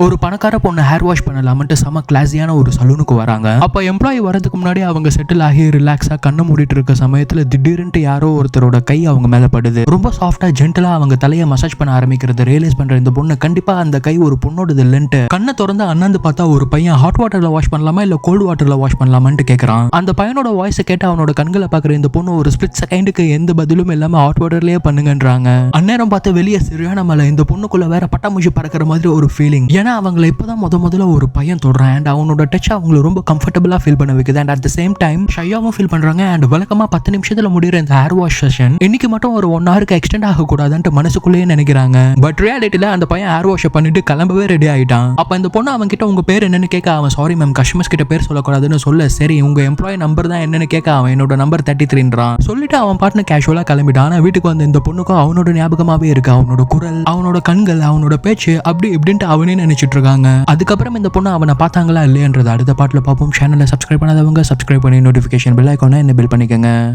ஒரு பணக்கார பொண்ணு ஹேர் வாஷ் பண்ணலாமன்ட்டு செம கிளாஸியான ஒரு சலூனுக்கு வராங்க. அப்ப எம்ப்ளாயி வரதுக்கு முன்னாடி அவங்க செட்டில் ஆகி ரிலாக்ஸா கண்ணை மூடிட்டு இருக்க சமயத்துல திடீர்னு யாரோ ஒருத்தரோட கை அவங்க மேல படுது. ரொம்ப சாஃப்டா ஜென்டலா அவங்க தலையை மசாஜ் பண்ண ஆரம்பிக்கிறத ரியலைஸ் பண்ற இந்த பொண்ணு கண்டிப்பா அந்த கை ஒரு பொண்ணோடது இல்லன்ட்டு கண்ணை திறந்து அண்ணாந்து பார்த்தா ஒரு பையன் ஹாட் வாட்டர்ல வாஷ் பண்ணலாமா இல்ல கோல்டு வாட்டர்ல வாஷ் பண்ணலாமான்னு கேட்கறான். அந்த பையனோட வாய்ஸ் கேட்டு அவனோட கண்களை பாக்குற இந்த பொண்ணு ஒரு ஸ்பிளிட் செகண்டுக்கு எந்த பதிலும் இல்லாம ஹாட் வாட்டர்லயே பண்ணுங்கன்றாங்க. அந்நேரம் பார்த்து வெளியே சரியான மலை. இந்த பொண்ணுக்குள்ள வேற பட்டாமூச்சி பறக்கிற மாதிரி ஒரு ஃபீலிங். ஏன்னா அவங்களை இப்பதான் முதல்ல ஒரு பையன் தொடுறான். அண்ட் அவனோட டச் அவங்களை ரொம்ப கம்ஃபர்டபுளா ஃபீல் பண்ண வைக்குது. And at the same time ஷையாவும் ஃபீல் பண்றாங்க. அண்ட் வழக்கமா 10 நிமிஷத்துல முடிகிற இந்த ஹேர் வாஷ் செஷன் இன்னைக்கு மட்டும் ஒரு 1 ஹவருக்கு எக்ஸ்டெண்ட் ஆகக்கூடாதுன்ட்டு மனசுக்குள்ளேயே நினைக்கிறாங்க. பட் ரியாலிட்டியில அந்த பையன் ஹேர் வாஷ் பண்ணிட்டு கிளம்பவே ரெடி ஆயிட்டான். அப்ப இந்த பொண்ணு அவன் கிட்ட உங்க பேர் என்னன்னு கேட்க அவன் சாரி மேம் கஸ்டமர்ஸ் கிட்ட பேர் சொல்லக்கூடாதுன்னு சொல்ல சரி உங்க எம்ப்ளாயி நம்பர் தான் என்னன்னு கேட்க அவன் என்னோட நம்பர் 33ன்றான். சொல்லிட்டு அவன் பாட்டுன்னு கேஷுவலா கிளம்பிட்டான். ஆனா வீட்டுக்கு வந்து இந்த பொண்ணுக்கும் அவனோட ஞாபகமாவே இருக்கு. அவனோட குரல், அவனோட கண்கள், அவனோட பேச்சு அப்படி இப்படின்ட்டு அவனே நினைச்சிட்டு இருக்காங்க. அதுக்கப்புறம் இந்த பொண்ணு அவனை பார்த்தாங்களா இல்லையன்றது அடுத்த பாட்டுல பார்ப்போம். சேனலை சப்ஸ்கிரைப் பண்ணாதவங்க சப்ஸ்கிரைப் பண்ணி நோட்டிஃபிகேஷன் பெல் ஐகானை எனேபிள் பண்ணிக்கங்க.